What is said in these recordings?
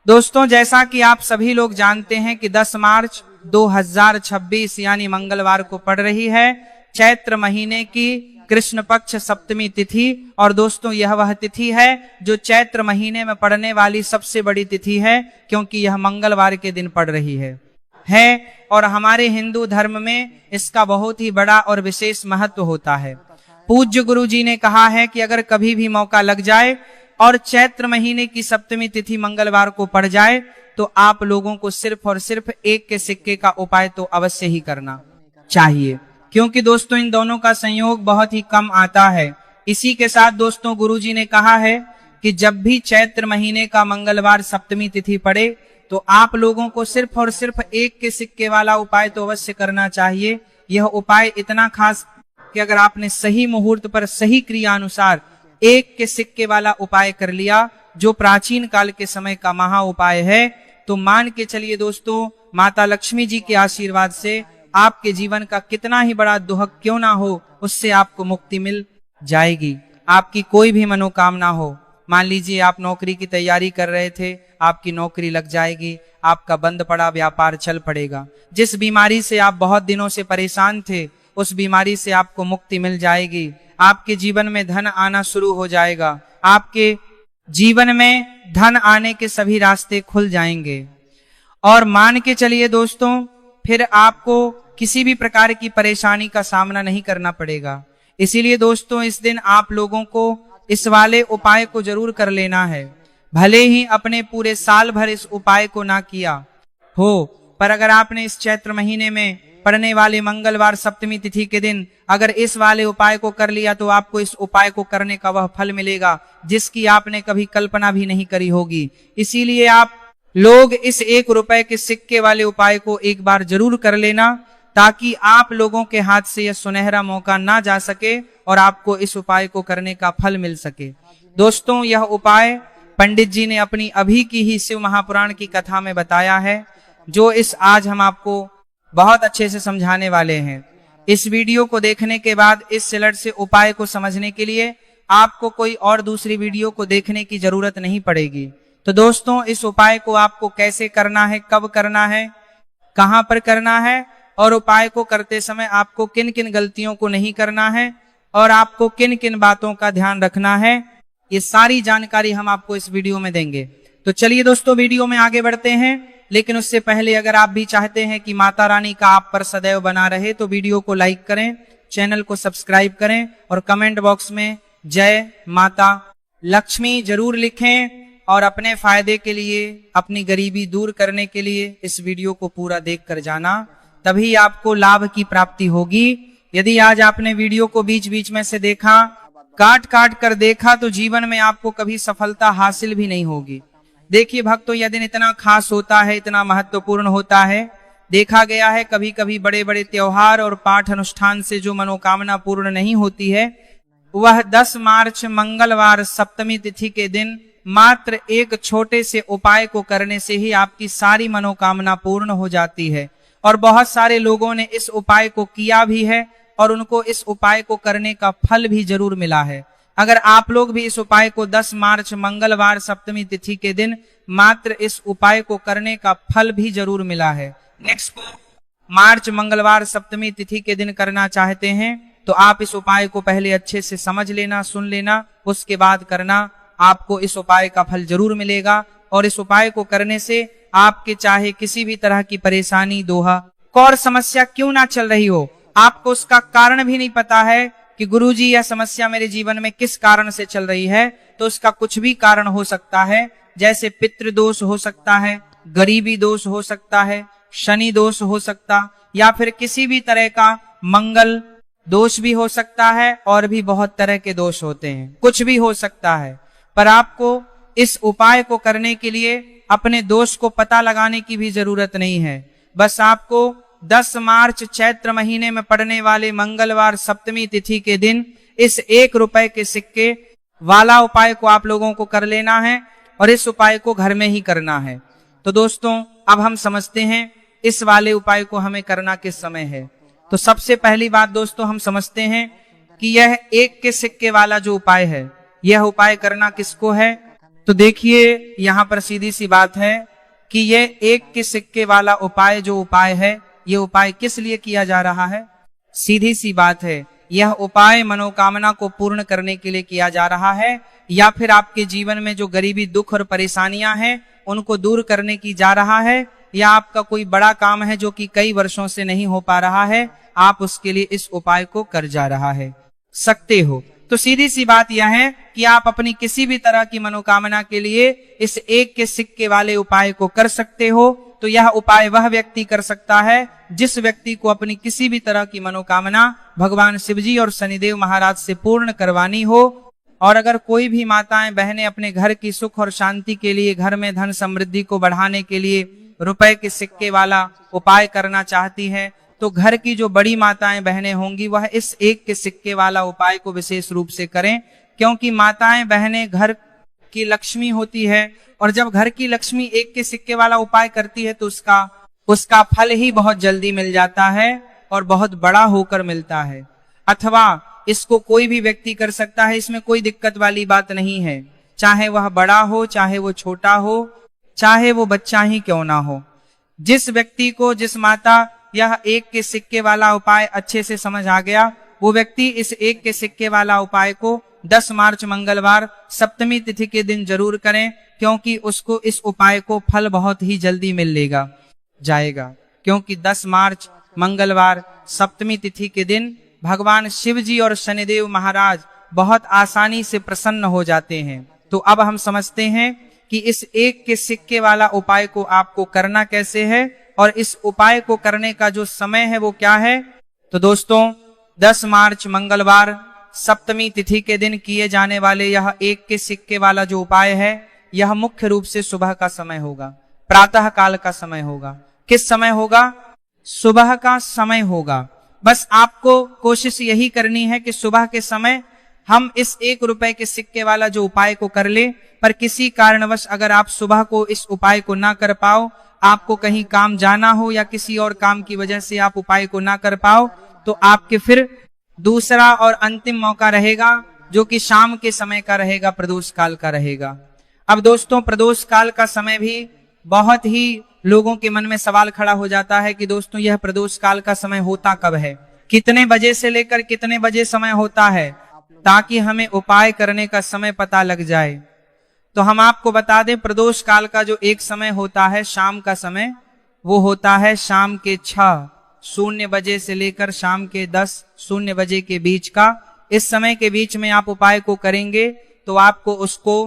दोस्तों, जैसा कि आप सभी लोग जानते हैं कि 10 मार्च 2026 यानी मंगलवार को पड़ रही है चैत्र महीने की कृष्ण पक्ष सप्तमी तिथि। और दोस्तों, यह वह तिथि है जो चैत्र महीने में पड़ने वाली सबसे बड़ी तिथि है, क्योंकि यह मंगलवार के दिन पड़ रही है। और हमारे हिंदू धर्म में इसका बहुत ही बड़ा और विशेष महत्व होता है। पूज्य गुरु जी ने कहा है कि अगर कभी भी मौका लग जाए और चैत्र महीने की सप्तमी तिथि मंगलवार को पड़ जाए तो आप लोगों को सिर्फ और सिर्फ एक के सिक्के का उपाय तो अवश्य ही करना चाहिए, क्योंकि दोस्तों इन दोनों का संयोग बहुत ही कम आता है। इसी के साथ दोस्तों गुरुजी ने कहा है कि जब भी चैत्र महीने का मंगलवार सप्तमी तिथि पड़े तो आप लोगों को सिर्फ और सिर्फ एक के सिक्के वाला उपाय तो अवश्य करना चाहिए। यह उपाय इतना खास कि अगर आपने सही मुहूर्त पर सही क्रिया अनुसार एक के सिक्के वाला उपाय कर लिया, जो प्राचीन काल के समय का महा उपाय है, तो मान के चलिए दोस्तों, माता लक्ष्मी जी के आशीर्वाद से आपके जीवन का कितना ही बड़ा दुहक क्यों ना हो, उससे आपको मुक्ति मिल जाएगी। आपकी कोई भी मनोकामना हो, मान लीजिए आप नौकरी की तैयारी कर रहे थे, आपकी नौकरी लग जाएगी, आपका बंद पड़ा व्यापार चल पड़ेगा। जिस बीमारी से आप बहुत दिनों से परेशान थे, उस बीमारी से आपको मुक्ति मिल जाएगी। आपके जीवन में धन आना शुरू हो जाएगा। आपके जीवन में धन आने के सभी रास्ते खुल जाएंगे। और मान के चलिए दोस्तों, फिर आपको किसी भी प्रकार की परेशानी का सामना नहीं करना पड़ेगा। इसीलिए दोस्तों, इस दिन आप लोगों को इस वाले उपाय को जरूर कर लेना है। भले ही अपने पूरे साल भर इस उपाय को ना किया हो, पर अगर आपने इस चैत्र महीने में पड़ने वाले मंगलवार सप्तमी तिथि के दिन अगर इस वाले उपाय को कर लिया तो आपको इस उपाय को करने का वह फल मिलेगा जिसकी आपने कभी कल्पना भी नहीं करी होगी। इसीलिए आप लोग इस 1 रुपए के सिक्के वाले उपाय को एक बार जरूर कर लेना, ताकि आप लोगों के हाथ से यह सुनहरा मौका ना जा सके और आपको इस उपाय को करने का फल मिल सके। दोस्तों, यह उपाय पंडित जी ने अपनी अभी की ही शिव महापुराण की कथा में बताया है, जो इस आज हम आपको बहुत अच्छे से समझाने वाले हैं। इस वीडियो को देखने के बाद इस सिलट से उपाय को समझने के लिए आपको कोई और दूसरी वीडियो को देखने की जरूरत नहीं पड़ेगी। तो दोस्तों, इस उपाय को आपको कैसे करना है, कब करना है, कहां पर करना है, और उपाय को करते समय आपको किन किन गलतियों को नहीं करना है और आपको किन किन बातों का ध्यान रखना है, ये सारी जानकारी हम आपको इस वीडियो में देंगे। तो चलिए दोस्तों, वीडियो में आगे बढ़ते हैं। लेकिन उससे पहले अगर आप भी चाहते हैं कि माता रानी का आप पर सदैव बना रहे तो वीडियो को लाइक करें, चैनल को सब्सक्राइब करें और कमेंट बॉक्स में जय माता लक्ष्मी जरूर लिखें। और अपने फायदे के लिए, अपनी गरीबी दूर करने के लिए इस वीडियो को पूरा देख कर जाना, तभी आपको लाभ की प्राप्ति होगी। यदि आज आपने वीडियो को बीच बीच में से देखा, काट काट कर देखा, तो जीवन में आपको कभी सफलता हासिल भी नहीं होगी। देखिए भक्तों, यह दिन इतना खास होता है, इतना महत्वपूर्ण होता है। देखा गया है कभी कभी बड़े बड़े त्योहार और पाठ अनुष्ठान से जो मनोकामना पूर्ण नहीं होती है, वह 10 मार्च मंगलवार सप्तमी तिथि के दिन मात्र एक छोटे से उपाय को करने से ही आपकी सारी मनोकामना पूर्ण हो जाती है। और बहुत सारे लोगों ने इस उपाय को किया भी है और उनको इस उपाय को करने का फल भी जरूर मिला है। अगर आप लोग भी इस उपाय को 10 मार्च मंगलवार सप्तमी तिथि के दिन मात्र इस उपाय को करने का फल भी जरूर मिला है, नेक्स्ट मार्च मंगलवार सप्तमी तिथि के दिन करना चाहते हैं तो आप इस उपाय को पहले अच्छे से समझ लेना, सुन लेना, उसके बाद करना। आपको इस उपाय का फल जरूर मिलेगा। और इस उपाय को करने से आपके चाहे किसी भी तरह की परेशानी, दोहा और समस्या क्यों ना चल रही हो, आपको उसका कारण भी नहीं पता है कि गुरुजी यह समस्या मेरे जीवन में किस कारण से चल रही है, तो उसका कुछ भी कारण हो सकता है। जैसे पितृदोष हो सकता है, गरीबी दोष हो सकता है, शनि दोष हो सकता, या फिर किसी भी तरह का मंगल दोष भी हो सकता है, और भी बहुत तरह के दोष होते हैं, कुछ भी हो सकता है। पर आपको इस उपाय को करने के लिए अपने दोष को पता लगाने की भी जरूरत नहीं है। बस आपको 10 मार्च चैत्र महीने में पड़ने वाले मंगलवार सप्तमी तिथि के दिन इस 1 रुपए के सिक्के वाला उपाय को आप लोगों को कर लेना है और इस उपाय को घर में ही करना है। तो दोस्तों, अब हम समझते हैं इस वाले उपाय को हमें करना किस समय है। तो सबसे पहली बात दोस्तों, हम समझते हैं कि यह 1 के सिक्के वाला जो उपाय है, यह उपाय करना किसको है, तो देखिए यहाँ पर सीधी सी बात है कि ये एक के सिक्के वाला उपाय जो उपाय है, ये उपाय किस लिए किया जा रहा है? सीधी सी बात है, यह उपाय मनोकामना को पूर्ण करने के लिए किया जा रहा है, या फिर आपके जीवन में जो गरीबी, दुख और परेशानियां हैं उनको दूर करने की जा रहा है, या आपका कोई बड़ा काम है जो कि कई वर्षों से नहीं हो पा रहा है, आप उसके लिए इस उपाय को कर जा रहा है सकते हो। तो सीधी सी बात यह है कि आप अपनी किसी भी तरह की मनोकामना के लिए इस एक के सिक्के वाले उपाय को कर सकते हो। तो यह उपाय वह व्यक्ति कर सकता है जिस व्यक्ति को अपनी किसी भी तरह की मनोकामना भगवान शिवजी और शनिदेव महाराज से पूर्ण करवानी हो। और अगर कोई भी माताएं बहनें अपने घर की सुख और शांति के लिए, घर में धन समृद्धि को बढ़ाने के लिए रुपए के सिक्के वाला उपाय करना चाहती है, तो घर की जो बड़ी माताएं बहनें होंगी वह इस एक के सिक्के वाला उपाय को विशेष रूप से करें, क्योंकि माताएं बहनें घर की लक्ष्मी होती है, और जब घर की लक्ष्मी एक के सिक्के वाला उपाय करती है तो उसका फल ही बहुत जल्दी मिल जाता है और बहुत बड़ा होकर मिलता है। अथवा इसको कोई भी व्यक्ति कर सकता है, इसमें कोई दिक्कत वाली बात नहीं है, चाहे वह बड़ा हो, चाहे वो छोटा हो, चाहे वो बच्चा ही क्यों ना हो। जिस व्यक्ति को, जिस माता यह एक के सिक्के वाला उपाय अच्छे से समझ आ गया, वो व्यक्ति इस एक के सिक्के वाला उपाय को 10 मार्च मंगलवार सप्तमी तिथि के दिन जरूर करें, क्योंकि उसको इस उपाय को फल बहुत ही जल्दी मिल जाएगा। क्योंकि 10 मार्च मंगलवार सप्तमी तिथि के दिन भगवान शिव जी और शनिदेव महाराज बहुत आसानी से प्रसन्न हो जाते हैं। तो अब हम समझते हैं कि इस एक के सिक्के वाला उपाय को आपको करना कैसे है, और इस उपाय को करने का जो समय है वो क्या है। तो दोस्तों, 10 मार्च मंगलवार सप्तमी तिथि के दिन किए जाने वाले यह एक के सिक्के वाला जो उपाय है, यह मुख्य रूप से सुबह का समय होगा, प्रातः काल का समय होगा। किस समय होगा? सुबह का समय होगा। बस आपको कोशिश यही करनी है कि सुबह के समय हम इस 1 रुपए के सिक्के वाला जो उपाय को कर ले। पर किसी कारणवश अगर आप सुबह को इस उपाय को ना कर पाओ, आपको कहीं काम जाना हो या किसी और काम की वजह से आप उपाय को ना कर पाओ, तो आपके फिर दूसरा और अंतिम मौका रहेगा, जो कि शाम के समय का रहेगा, प्रदोष काल का रहेगा। अब दोस्तों, प्रदोष काल का समय भी बहुत ही लोगों के मन में सवाल खड़ा हो जाता है कि दोस्तों यह प्रदोष काल का समय होता कब है, कितने बजे से लेकर कितने बजे समय होता है, ताकि हमें उपाय करने का समय पता लग जाए। तो हम आपको बता दें, प्रदोष काल का जो एक समय होता है, शाम का समय, वो होता है शाम के 6:00 बजे से लेकर शाम के 10:00 बजे के बीच का। इस समय के बीच में आप उपाय को करेंगे तो आपको उसको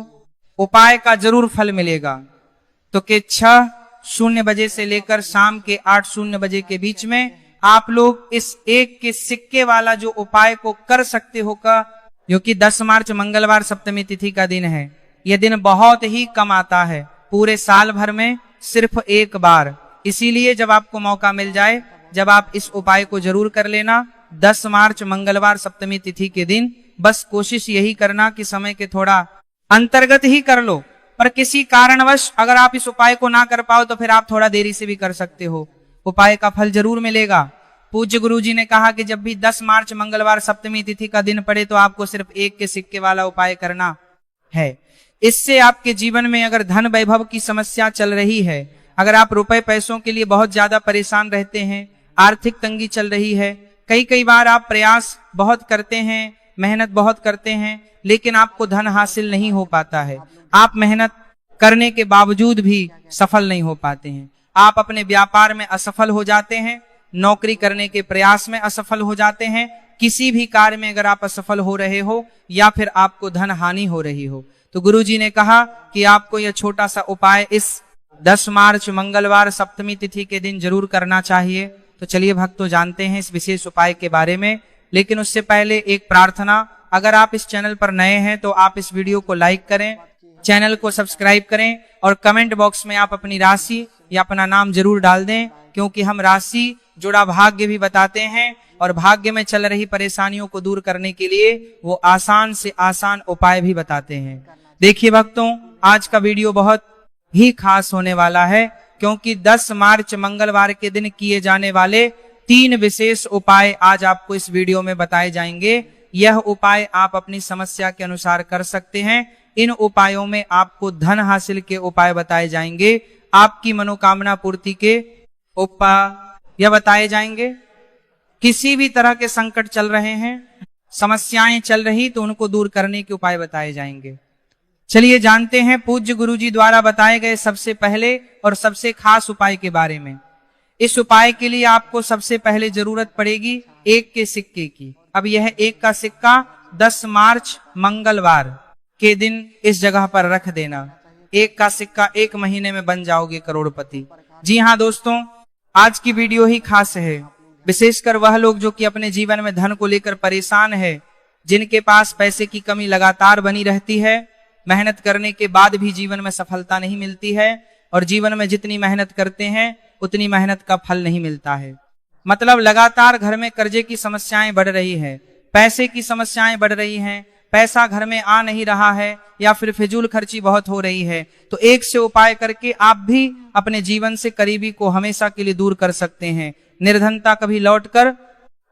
उपाय का जरूर फल मिलेगा। तो के 6:00 बजे से लेकर शाम के 8:00 बजे के बीच में आप लोग इस एक के सिक्के वाला जो उपाय को कर सकते हो का, क्योंकि 10 मार्च मंगलवार सप्तमी तिथि का दिन है। यह दिन बहुत ही कम आता है, पूरे साल भर में सिर्फ एक बार। इसीलिए जब आपको मौका मिल जाए, जब आप इस उपाय को जरूर कर लेना 10 मार्च मंगलवार सप्तमी तिथि के दिन। बस कोशिश यही करना कि समय के थोड़ा अंतर्गत ही कर लो, पर किसी कारणवश अगर आप इस उपाय को ना कर पाओ तो फिर आप थोड़ा देरी से भी कर सकते हो, उपाय का फल जरूर मिलेगा। पूज्य गुरु जी ने कहा कि जब भी 10 मार्च मंगलवार सप्तमी तिथि का दिन पड़े तो आपको सिर्फ एक के सिक्के वाला उपाय करना है। इससे आपके जीवन में अगर धन वैभव की समस्या चल रही है, अगर आप रुपए पैसों के लिए बहुत ज्यादा परेशान रहते हैं, आर्थिक तंगी चल रही है, कई बार आप प्रयास बहुत करते हैं, मेहनत बहुत करते हैं, लेकिन आपको धन हासिल नहीं हो पाता है, आप मेहनत करने के बावजूद भी सफल नहीं हो पाते हैं, आप अपने व्यापार में असफल हो जाते हैं, नौकरी करने के प्रयास में असफल हो जाते हैं, किसी भी कार्य में अगर आप असफल हो रहे हो या फिर आपको धन हानि हो रही हो, तो गुरुजी ने कहा कि आपको यह छोटा सा उपाय इस 10 मार्च मंगलवार सप्तमी तिथि के दिन जरूर करना चाहिए। तो चलिए भक्तों, जानते हैं इस विशेष उपाय के बारे में। लेकिन उससे पहले एक प्रार्थना, अगर आप इस चैनल पर नए हैं तो आप इस वीडियो को लाइक करें, चैनल को सब्सक्राइब करें और कमेंट बॉक्स में आप अपनी राशि या अपना नाम जरूर डाल दें, क्योंकि हम राशि जुड़ा भाग्य भी बताते हैं और भाग्य में चल रही परेशानियों को दूर करने के लिए वो आसान से आसान उपाय भी बताते हैं। देखिए भक्तों, आज का वीडियो बहुत ही खास होने वाला है, क्योंकि 10 मार्च मंगलवार के दिन किए जाने वाले 3 विशेष उपाय आज आपको इस वीडियो में बताए जाएंगे। यह उपाय आप अपनी समस्या के अनुसार कर सकते हैं। इन उपायों में आपको धन हासिल के उपाय बताए जाएंगे, आपकी मनोकामना पूर्ति के उपाय बताए जाएंगे। किसी भी तरह के संकट चल रहे हैं, समस्याएं चल रही, तो उनको दूर करने के उपाय बताए जाएंगे। चलिए जानते हैं पूज्य गुरुजी द्वारा बताए गए सबसे पहले और सबसे खास उपाय के बारे में। इस उपाय के लिए आपको सबसे पहले जरूरत पड़ेगी 1 के सिक्के की। अब यह 1 का सिक्का 10 मार्च मंगलवार के दिन इस जगह पर रख देना। 1 का सिक्का 1 महीने में बन जाओगे करोड़पति। जी हाँ दोस्तों, आज की वीडियो ही खास है, विशेषकर वह लोग जो कि अपने जीवन में धन को लेकर परेशान है, जिनके पास पैसे की कमी लगातार बनी रहती है, मेहनत करने के बाद भी जीवन में सफलता नहीं मिलती है, और जीवन में जितनी मेहनत करते हैं उतनी मेहनत का फल नहीं मिलता है। मतलब लगातार घर में कर्जे की समस्याएं बढ़ रही है, पैसे की समस्याएं बढ़ रही हैं, पैसा घर में आ नहीं रहा है, या फिर फिजूल खर्ची बहुत हो रही है, तो एक से उपाय करके आप भी अपने जीवन से करीबी को हमेशा के लिए दूर कर सकते हैं। निर्धनता कभी लौटकर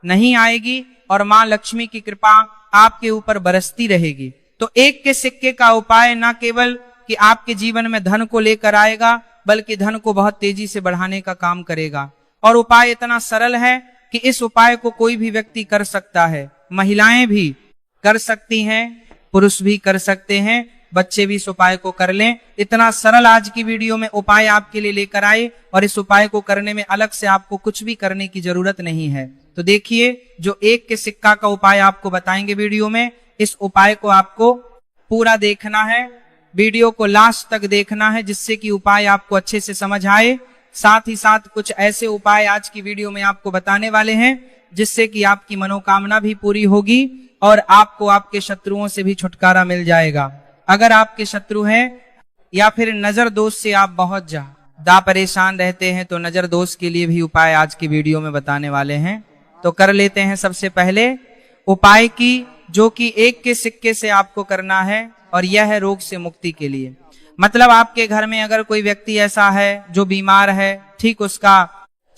नहीं आएगी और मां लक्ष्मी की कृपा आपके ऊपर बरसती रहेगी। तो 1 के सिक्के का उपाय न केवल कि आपके जीवन में धन को लेकर आएगा, बल्कि धन को बहुत तेजी से बढ़ाने का काम करेगा। और उपाय इतना सरल है कि इस उपाय को कोई भी व्यक्ति कर सकता है, महिलाएं भी कर सकती हैं, पुरुष भी कर सकते हैं, बच्चे भी इस उपाय को कर लें। इतना सरल आज की वीडियो में उपाय आपके लिए लेकर आए, और इस उपाय को करने में अलग से आपको कुछ भी करने की जरूरत नहीं है। तो देखिए, जो 1 के सिक्का का उपाय आपको बताएंगे वीडियो में, इस उपाय को आपको पूरा देखना है, वीडियो को लास्ट तक देखना है, जिससे कि उपाय आपको अच्छे से समझ आए। साथ ही साथ कुछ ऐसे उपाय आज की वीडियो में आपको बताने वाले हैं, जिससे कि आपकी मनोकामना भी पूरी होगी और आपको आपके शत्रुओं से भी छुटकारा मिल जाएगा। अगर आपके शत्रु हैं या फिर नजर दोष से आप बहुत ज्यादा परेशान रहते हैं, तो नजर दोष के लिए भी उपाय आज की वीडियो में बताने वाले हैं। तो कर लेते हैं सबसे पहले उपाय की, जो कि 1 के सिक्के से आपको करना है, और यह है रोग से मुक्ति के लिए। मतलब आपके घर में अगर कोई व्यक्ति ऐसा है जो बीमार है, ठीक उसका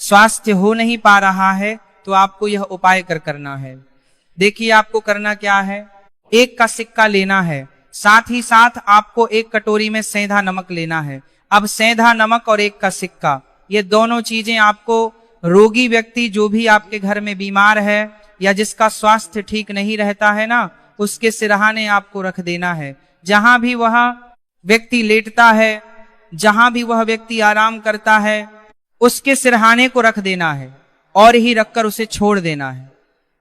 स्वास्थ्य हो नहीं पा रहा है, तो आपको यह उपाय करना है। देखिए आपको करना क्या है, 1 का सिक्का लेना है, साथ ही साथ आपको 1 कटोरी में सेंधा नमक लेना है। अब सेंधा नमक और 1 का सिक्का, ये दोनों चीजें आपको रोगी व्यक्ति जो भी आपके घर में बीमार है या जिसका स्वास्थ्य ठीक नहीं रहता है ना, उसके सिरहाने आपको रख देना है। जहां भी वह व्यक्ति लेटता है, जहां भी वह व्यक्ति आराम करता है, उसके सिरहाने को रख देना है और ही रखकर उसे छोड़ देना है।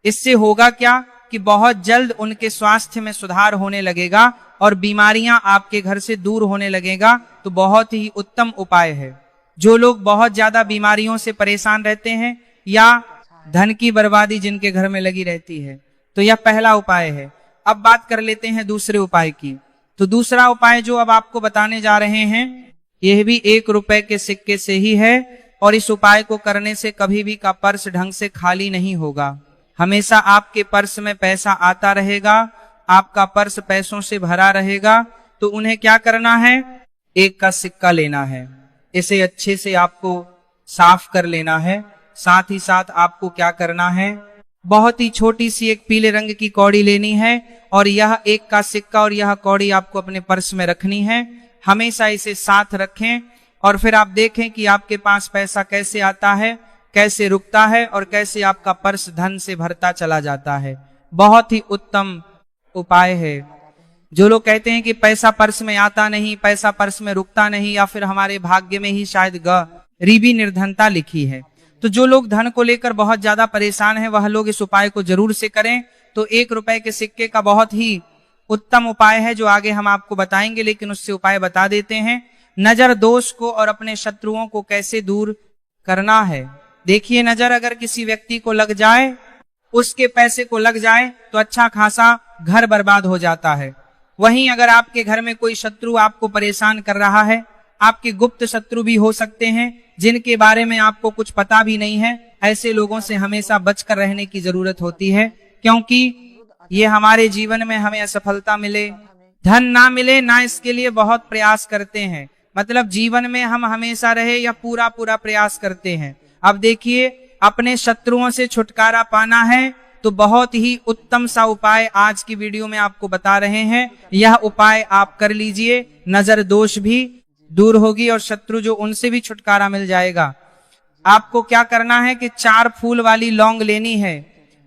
इससे होगा क्या कि बहुत जल्द उनके स्वास्थ्य में सुधार होने लगेगा और बीमारियां आपके घर से दूर होने लगेगा। तो बहुत ही उत्तम उपाय है। जो लोग बहुत ज्यादा बीमारियों से परेशान रहते हैं या धन की बर्बादी जिनके घर में लगी रहती है, तो यह पहला उपाय है। अब बात कर लेते हैं दूसरे उपाय की। तो दूसरा उपाय जो अब आपको बताने जा रहे हैं, यह भी 1 रुपए के सिक्के से ही है, और इस उपाय को करने से कभी भी का पर्स ढंग से खाली नहीं होगा। हमेशा आपके पर्स में पैसा आता रहेगा, आपका पर्स पैसों से भरा रहेगा। तो उन्हें क्या करना है, 1 का सिक्का लेना है, इसे अच्छे से आपको साफ कर लेना है। साथ ही साथ आपको क्या करना है, बहुत ही छोटी सी एक पीले रंग की कौड़ी लेनी है, और यह 1 का सिक्का और यह कौड़ी आपको अपने पर्स में रखनी है। हमेशा इसे साथ रखें, और फिर आप देखें कि आपके पास पैसा कैसे आता है, कैसे रुकता है, और कैसे आपका पर्स धन से भरता चला जाता है। बहुत ही उत्तम उपाय है। जो लोग कहते हैं कि पैसा पर्स में आता नहीं, पैसा पर्स में रुकता नहीं, या फिर हमारे भाग्य में ही शायद गरीबी निर्धनता लिखी है, तो जो लोग धन को लेकर बहुत ज्यादा परेशान हैं, वह लोग इस उपाय को जरूर से करें। तो 1 रुपए के सिक्के का बहुत ही उत्तम उपाय है, जो आगे हम आपको बताएंगे, लेकिन उससे उपाय बता देते हैं। नजर दोष को और अपने शत्रुओं को कैसे दूर करना है। देखिए, नजर अगर किसी व्यक्ति को लग जाए, उसके पैसे को लग जाए, तो अच्छा खासा घर बर्बाद हो जाता है। वहीं अगर आपके घर में कोई शत्रु आपको परेशान कर रहा है, आपके गुप्त शत्रु भी हो सकते हैं, जिनके बारे में आपको कुछ पता भी नहीं है, ऐसे लोगों से हमेशा बचकर रहने की जरूरत होती है, क्योंकि ये हमारे जीवन में हमें असफलता मिले, धन ना मिले ना, इसके लिए बहुत प्रयास करते हैं। मतलब जीवन में हम हमेशा रहे या पूरा प्रयास करते हैं। अब देखिए, अपने शत्रुओं से छुटकारा पाना है तो बहुत ही उत्तम सा उपाय आज की वीडियो में आपको बता रहे हैं। यह उपाय आप कर लीजिए, नजर दोष भी दूर होगी और शत्रु जो उनसे भी छुटकारा मिल जाएगा। आपको क्या करना है कि 4 फूल वाली लौंग लेनी है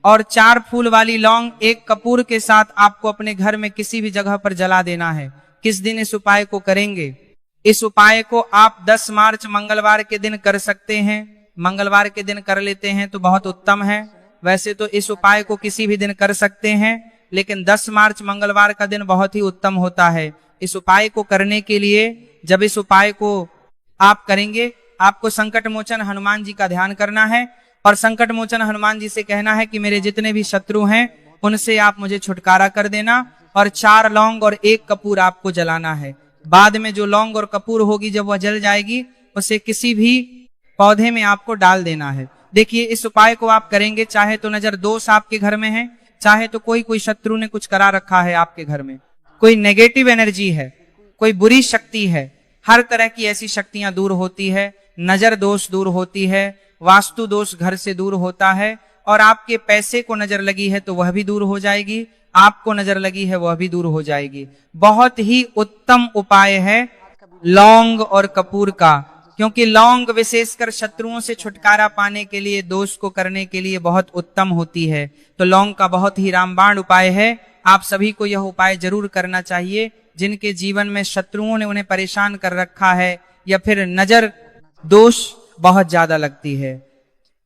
और 4 फूल वाली लौंग एक कपूर के साथ आपको अपने घर में किसी भी जगह पर जला देना है। किस दिन इस उपाय को करेंगे? इस उपाय को आप 10 मार्च मंगलवार के दिन कर सकते हैं। मंगलवार के दिन कर लेते हैं तो बहुत उत्तम है। वैसे तो इस उपाय को किसी भी दिन कर सकते हैं, लेकिन 10 मार्च मंगलवार का दिन बहुत ही उत्तम होता है। इस उपाय को करने के लिए जब इस उपाय को आप करेंगे, आपको संकट मोचन हनुमान जी का ध्यान करना है और संकट मोचन हनुमान जी से कहना है कि मेरे जितने भी शत्रु हैं उनसे आप मुझे छुटकारा कर देना, और 4 लौंग और 1 कपूर आपको जलाना है। बाद में जो लौंग और कपूर होगी जब वह जल जाएगी, उसे किसी भी पौधे में आपको डाल देना है। देखिए, इस उपाय को आप करेंगे, चाहे तो नजर दोष आपके घर में है, चाहे तो कोई शत्रु ने कुछ करा रखा है आपके घर में, कोई नेगेटिव एनर्जी है, कोई बुरी शक्ति है, हर तरह की ऐसी शक्तियां दूर होती है। नजर दोष दूर होती है, वास्तु दोष घर से दूर होता है, और आपके पैसे को नजर लगी है तो वह भी दूर हो जाएगी, आपको नजर लगी है वह भी दूर हो जाएगी। बहुत ही उत्तम उपाय है लौंग और कपूर का, क्योंकि लौंग विशेषकर शत्रुओं से छुटकारा पाने के लिए, दोष को करने के लिए बहुत उत्तम होती है। तो लौंग का बहुत ही रामबाण उपाय है। आप सभी को यह उपाय जरूर करना चाहिए। जिनके जीवन में शत्रुओं ने उन्हें परेशान कर रखा है या फिर नजर दोष बहुत ज्यादा लगती है।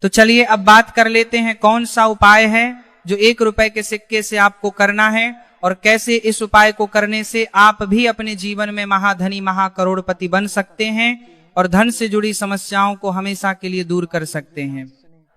तो चलिए अब बात कर लेते हैं कौन सा उपाय है जो 1 रुपए के सिक्के से आपको करना है, और कैसे इस उपाय को करने से आप भी अपने जीवन में महाधनी महाकरोड़पति बन सकते हैं और धन से जुड़ी समस्याओं को हमेशा के लिए दूर कर सकते हैं।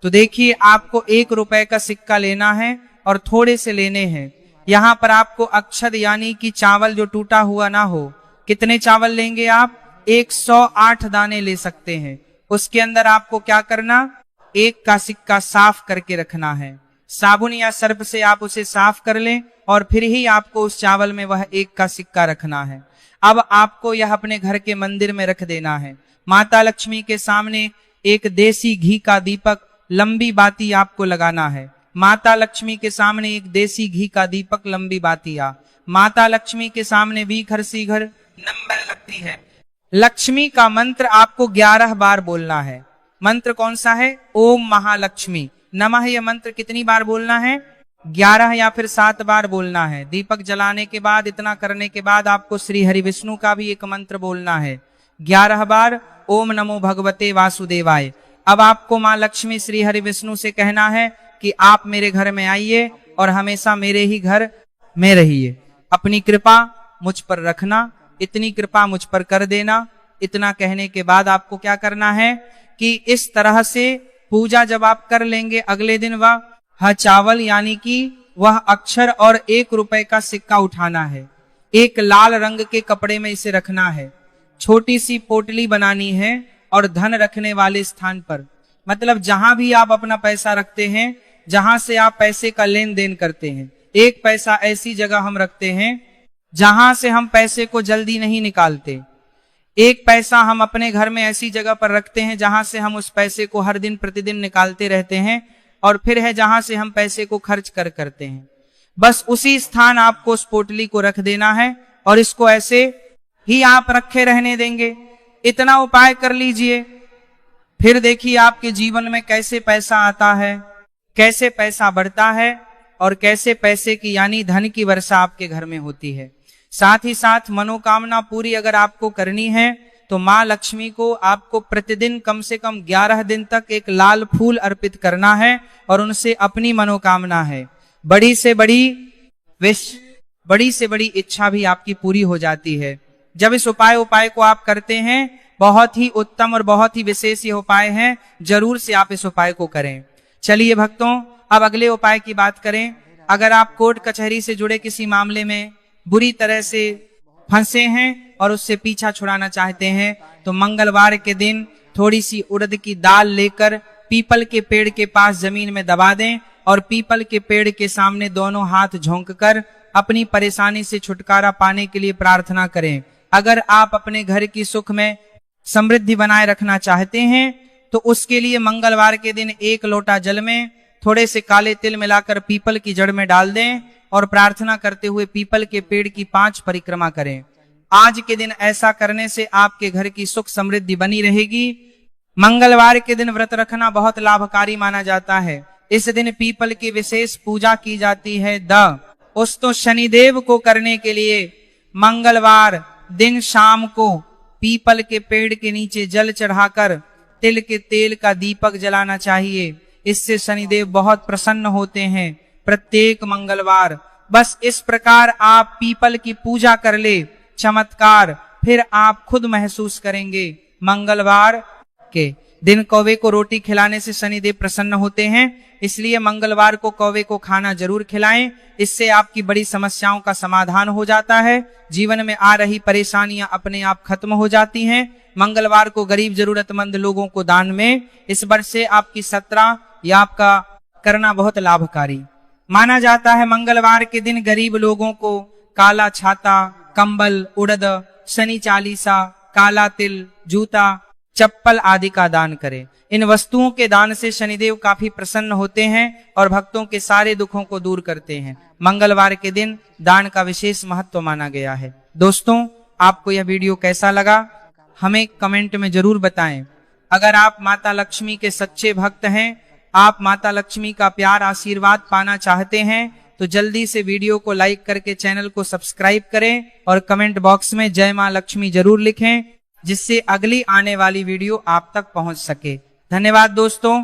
तो देखिए, आपको 1 रुपए का सिक्का लेना है और थोड़े से लेने हैं। यहाँ पर आपको अक्षत यानी कि चावल जो टूटा हुआ ना हो, कितने चावल लेंगे आप? 108 दाने ले सकते हैं। उसके अंदर आपको क्या करना, 1 का सिक्का साफ करके रखना है। साबुन या सर्फ से आप उसे साफ कर लें और फिर ही आपको उस चावल में वह 1 का सिक्का रखना है। अब आपको यह अपने घर के मंदिर में रख देना है। माता लक्ष्मी के सामने एक देसी घी का दीपक, लंबी बाती आपको लगाना है। माता लक्ष्मी के सामने एक देसी घी का दीपक, लंबी बातिया। माता लक्ष्मी के सामने भी घर सी घर नंबर लगती है। लक्ष्मी का मंत्र आपको 11 बार बोलना है। मंत्र कौन सा है? ओम महालक्ष्मी नमः। यह मंत्र कितनी बार बोलना है? 11 या फिर 7 बार बोलना है। दीपक जलाने के बाद, इतना करने के बाद आपको श्री हरि विष्णु का भी एक मंत्र बोलना है 11 बार, ओम नमो भगवते वासुदेवाय। अब आपको माँ लक्ष्मी श्री हरि विष्णु से कहना है कि आप मेरे घर में आइए और हमेशा मेरे ही घर में रहिए। अपनी कृपा मुझ पर रखना, इतनी कृपा मुझ पर कर देना। इतना कहने के बाद आपको क्या करना है कि इस तरह से पूजा जब आप कर लेंगे, अगले दिन वह चावल यानी कि वह अक्षर और 1 रुपए का सिक्का उठाना है। एक लाल रंग के कपड़े में इसे रखना है। छोटी सी पोटली बनानी है और धन रखने वाले स्थान पर, मतलब जहां भी आप अपना पैसा रखते हैं, जहां से आप पैसे का लेन देन करते हैं, 1 पैसा ऐसी जगह हम रखते हैं जहां से हम पैसे को जल्दी नहीं निकालते। 1 पैसा हम अपने घर में ऐसी जगह पर रखते हैं जहां से हम उस पैसे को हर दिन प्रतिदिन निकालते रहते हैं, और फिर है जहां से हम पैसे को खर्च करते हैं। बस उसी स्थान आपको उस पोटली को रख देना है और इसको ऐसे ही आप रखे रहने देंगे। इतना उपाय कर लीजिए, फिर देखिए आपके जीवन में कैसे पैसा आता है, कैसे पैसा बढ़ता है और कैसे पैसे की यानी धन की वर्षा आपके घर में होती है। साथ ही साथ मनोकामना पूरी अगर आपको करनी है तो माँ लक्ष्मी को आपको प्रतिदिन कम से कम 11 दिन तक एक लाल फूल अर्पित करना है और उनसे अपनी मनोकामना है, बड़ी से बड़ी विश, बड़ी से बड़ी इच्छा भी आपकी पूरी हो जाती है। जब इस उपाय को आप करते हैं, बहुत ही उत्तम और बहुत ही विशेष ये उपाय है, जरूर से आप इस उपाय को करें। चलिए भक्तों, अब अगले उपाय की बात करें। अगर आप कोर्ट कचहरी से जुड़े किसी मामले में बुरी तरह से फंसे हैं और उससे पीछा छुड़ाना चाहते हैं, तो मंगलवार के दिन थोड़ी सी उड़द की दाल लेकर पीपल के पेड़ के पास जमीन में दबा दें और पीपल के पेड़ के सामने दोनों हाथ झोंक कर अपनी परेशानी से छुटकारा पाने के लिए प्रार्थना करें। अगर आप अपने घर की सुख में समृद्धि बनाए रखना चाहते हैं तो उसके लिए मंगलवार के दिन 1 लोटा जल में थोड़े से काले तिल मिलाकर पीपल की जड़ में डाल दें और प्रार्थना करते हुए पीपल के पेड़ की 5 परिक्रमा करें। आज के दिन ऐसा करने से आपके घर की सुख समृद्धि बनी रहेगी। मंगलवार के दिन व्रत रखना बहुत लाभकारी माना जाता है। इस दिन पीपल की विशेष पूजा की जाती है। दोस्तों, शनिदेव को करने के लिए मंगलवार दिन शाम को पीपल के पेड़ के नीचे जल चढ़ाकर तिल के तेल का दीपक जलाना चाहिए। इससे शनिदेव बहुत प्रसन्न होते हैं। प्रत्येक मंगलवार बस इस प्रकार आप पीपल की पूजा कर ले, चमत्कार फिर आप खुद महसूस करेंगे। मंगलवार के दिन कौवे को रोटी खिलाने से शनिदेव प्रसन्न होते हैं, इसलिए मंगलवार को कौवे को खाना जरूर खिलाएं। इससे आपकी बड़ी समस्याओं का समाधान हो जाता है। जीवन में आ रही परेशानियां अपने आप खत्म हो जाती हैं। मंगलवार को गरीब जरूरतमंद लोगों को दान में इस वर्ष से आपकी 17 या आपका करना बहुत लाभकारी माना जाता है। मंगलवार के दिन गरीब लोगों को काला छाता, कंबल, उड़द, शनि चालीसा, काला तिल, जूता, चप्पल आदि का दान करें। इन वस्तुओं के दान से शनिदेव काफी प्रसन्न होते हैं और भक्तों के सारे दुखों को दूर करते हैं। मंगलवार के दिन दान का विशेष महत्व माना गया है। दोस्तों, आपको यह वीडियो कैसा लगा हमें कमेंट में जरूर बताएं। अगर आप माता लक्ष्मी के सच्चे भक्त हैं, आप माता लक्ष्मी का प्यार आशीर्वाद पाना चाहते हैं, तो जल्दी से वीडियो को लाइक करके चैनल को सब्सक्राइब करें और कमेंट बॉक्स में जय मां लक्ष्मी जरूर लिखें, जिससे अगली आने वाली वीडियो आप तक पहुंच सके। धन्यवाद दोस्तों।